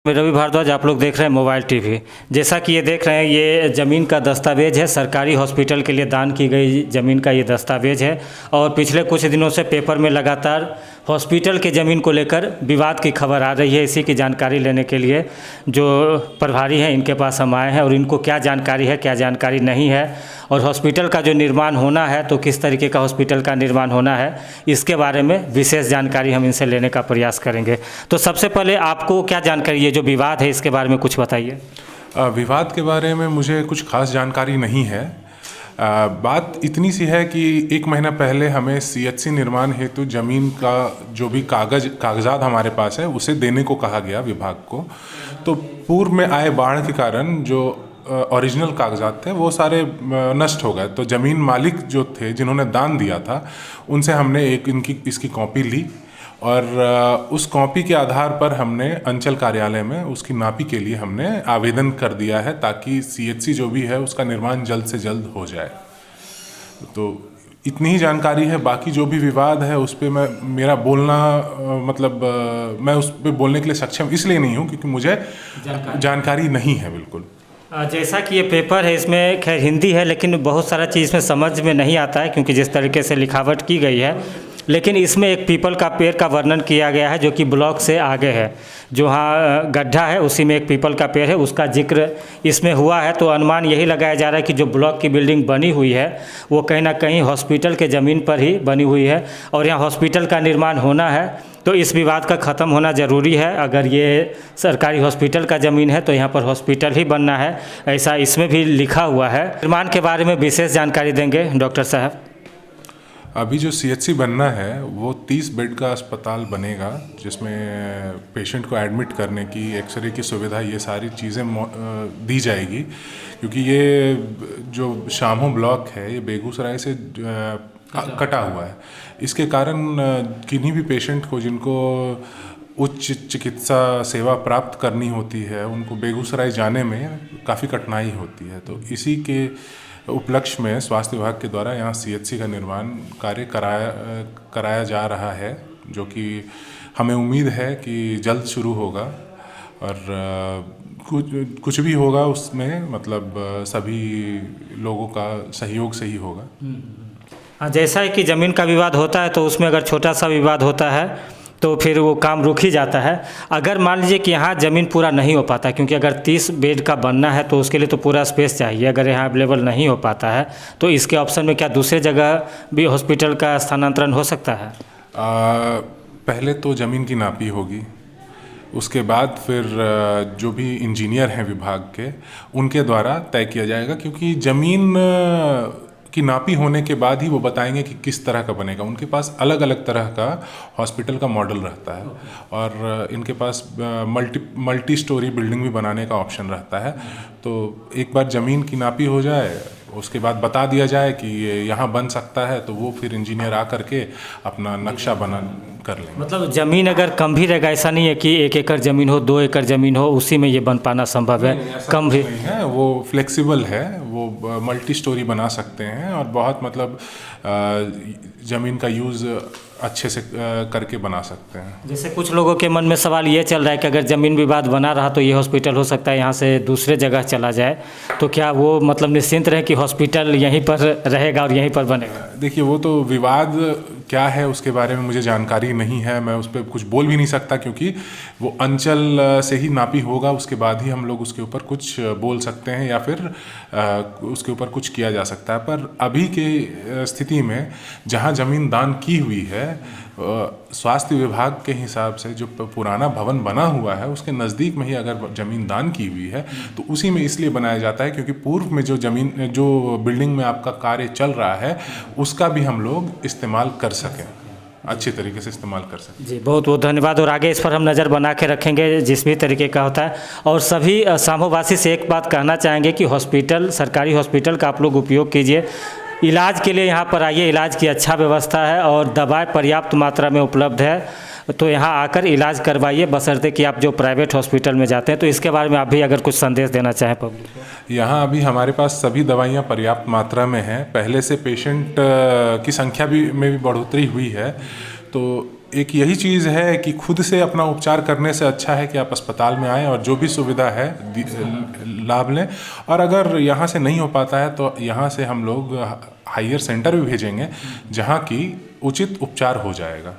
मैं रवि भारद्वाज, आप लोग देख रहे हैं मोबाइल टीवी। जैसा कि ये देख रहे हैं, ये ज़मीन का दस्तावेज है, सरकारी हॉस्पिटल के लिए दान की गई ज़मीन का ये दस्तावेज है। और पिछले कुछ दिनों से पेपर में लगातार हॉस्पिटल के ज़मीन को लेकर विवाद की खबर आ रही है। इसी की जानकारी लेने के लिए जो प्रभारी हैं इनके पास हम आए हैं और इनको क्या जानकारी है, क्या जानकारी नहीं है, और हॉस्पिटल का जो निर्माण होना है तो किस तरीके का हॉस्पिटल का निर्माण होना है, इसके बारे में विशेष जानकारी हम इनसे लेने का प्रयास करेंगे। तो सबसे पहले आपको क्या जानकारी, ये जो विवाद है इसके बारे में कुछ बताइए। विवाद के बारे में मुझे कुछ खास जानकारी नहीं है। बात इतनी सी है कि 1 महीना पहले हमें सीएचसी निर्माण हेतु ज़मीन का जो भी कागजात हमारे पास है उसे देने को कहा गया विभाग को। तो पूर्व में आए बाढ़ के कारण जो ओरिजिनल कागजात थे वो सारे नष्ट हो गए। तो ज़मीन मालिक जो थे जिन्होंने दान दिया था उनसे हमने इसकी कॉपी ली और उस कॉपी के आधार पर हमने अंचल कार्यालय में उसकी नापी के लिए हमने आवेदन कर दिया है ताकि सीएचसी जो भी है उसका निर्माण जल्द से जल्द हो जाए। तो इतनी ही जानकारी है। बाकी जो भी विवाद है उस पर मेरा बोलना मैं उस पर बोलने के लिए सक्षम इसलिए नहीं हूँ क्योंकि मुझे जानकारी नहीं है बिल्कुल। जैसा कि ये पेपर है इसमें खैर हिंदी है, लेकिन बहुत सारा चीज़ में समझ में नहीं आता है क्योंकि जिस तरीके से लिखावट की गई है। लेकिन इसमें एक पीपल का पेड़ का वर्णन किया गया है जो कि ब्लॉक से आगे है। जो वहाँ गड्ढा है उसी में एक पीपल का पेड़ है, उसका जिक्र इसमें हुआ है। तो अनुमान यही लगाया जा रहा है कि जो ब्लॉक की बिल्डिंग बनी हुई है वो कहीं ना कहीं हॉस्पिटल के ज़मीन पर ही बनी हुई है और यहाँ हॉस्पिटल का निर्माण होना है। तो इस विवाद का ख़त्म होना ज़रूरी है। अगर ये सरकारी हॉस्पिटल का ज़मीन है तो यहाँ पर हॉस्पिटल ही बनना है, ऐसा इसमें भी लिखा हुआ है। निर्माण के बारे में विशेष जानकारी देंगे डॉक्टर साहब। अभी जो सीएचसी बनना है वो 30 बेड का अस्पताल बनेगा जिसमें पेशेंट को एडमिट करने की, एक्सरे की सुविधा, ये सारी चीज़ें दी जाएगी। क्योंकि ये जो शामो ब्लॉक है ये बेगूसराय से कटा हुआ है। इसके कारण किन्हीं भी पेशेंट को जिनको उच्च चिकित्सा सेवा प्राप्त करनी होती है उनको बेगूसराय जाने में काफ़ी कठिनाई होती है। तो इसी के उपलक्ष्य में स्वास्थ्य विभाग के द्वारा यहाँ सीएचसी का निर्माण कार्य कराया जा रहा है, जो कि हमें उम्मीद है कि जल्द शुरू होगा और कुछ भी होगा उसमें सभी लोगों का सहयोग से ही होगा। हाँ, जैसा है कि ज़मीन का विवाद होता है तो उसमें अगर छोटा सा विवाद होता है तो फिर वो काम रुक ही जाता है। अगर मान लीजिए कि यहाँ ज़मीन पूरा नहीं हो पाता, क्योंकि अगर 30 बेड का बनना है तो उसके लिए तो पूरा स्पेस चाहिए, अगर यहाँ अवेलेबल नहीं हो पाता है तो इसके ऑप्शन में क्या दूसरे जगह भी हॉस्पिटल का स्थानांतरण हो सकता है? पहले तो ज़मीन की नापी होगी, उसके बाद फिर जो भी इंजीनियर हैं विभाग के उनके द्वारा तय किया जाएगा। क्योंकि ज़मीन की नापी होने के बाद ही वो बताएंगे कि किस तरह का बनेगा। उनके पास अलग अलग तरह का हॉस्पिटल का मॉडल रहता है और इनके पास मल्टी स्टोरी बिल्डिंग भी बनाने का ऑप्शन रहता है। तो एक बार ज़मीन की नापी हो जाए उसके बाद बता दिया जाए कि ये यहाँ बन सकता है तो वो फिर इंजीनियर आ करके अपना नक्शा बना कर लेंगे। मतलब ज़मीन अगर कम भी रहेगा, ऐसा नहीं है कि 1 एकड़ ज़मीन हो, 2 एकड़ ज़मीन हो, उसी में ये बन पाना संभव है? कम भी नहीं है, वो फ्लेक्सिबल है, वो मल्टी स्टोरी बना सकते हैं और बहुत ज़मीन का यूज़ अच्छे से करके बना सकते हैं। जैसे कुछ लोगों के मन में सवाल ये चल रहा है कि अगर ज़मीन विवाद बना रहा तो ये हॉस्पिटल हो सकता है यहाँ से दूसरे जगह चला जाए, तो क्या वो निश्चिंत रहे कि हॉस्पिटल यहीं पर रहेगा और यहीं पर बनेगा? देखिए, वो तो विवाद क्या है उसके बारे में मुझे जानकारी नहीं है, मैं उस पर कुछ बोल भी नहीं सकता क्योंकि वो अंचल से ही नापी होगा, उसके बाद ही हम लोग उसके ऊपर कुछ बोल सकते हैं या फिर उसके ऊपर कुछ किया जा सकता है। पर अभी के स्थिति में जहाँ ज़मीन दान की हुई है, स्वास्थ्य विभाग के हिसाब से जो पुराना भवन बना हुआ है उसके नज़दीक में ही अगर ज़मीन दान की हुई है तो उसी में इसलिए बनाया जाता है क्योंकि पूर्व में जो बिल्डिंग में आपका कार्य चल रहा है उसका भी हम लोग इस्तेमाल कर सकें, अच्छी तरीके से इस्तेमाल कर सकें। जी, बहुत बहुत धन्यवाद। और आगे इस पर हम नज़र बना के रखेंगे जिस भी तरीके का होता है। और सभी सामोवासी से एक बात कहना चाहेंगे कि हॉस्पिटल, सरकारी हॉस्पिटल का आप लोग उपयोग कीजिए, इलाज के लिए यहाँ पर आइए, इलाज की अच्छा व्यवस्था है और दवाएं पर्याप्त मात्रा में उपलब्ध है, तो यहाँ आकर इलाज करवाइए, बशर्ते कि आप जो प्राइवेट हॉस्पिटल में जाते हैं। तो इसके बारे में आप भी अगर कुछ संदेश देना चाहें पब्लिक को। यहाँ अभी हमारे पास सभी दवाइयाँ पर्याप्त मात्रा में हैं, पहले से पेशेंट की संख्या में भी बढ़ोतरी हुई है। तो एक यही चीज़ है कि खुद से अपना उपचार करने से अच्छा है कि आप अस्पताल में आएँ और जो भी सुविधा है लाभ लें। और अगर यहाँ से नहीं हो पाता है तो यहाँ से हम लोग हायर सेंटर भी भेजेंगे जहाँ की उचित उपचार हो जाएगा।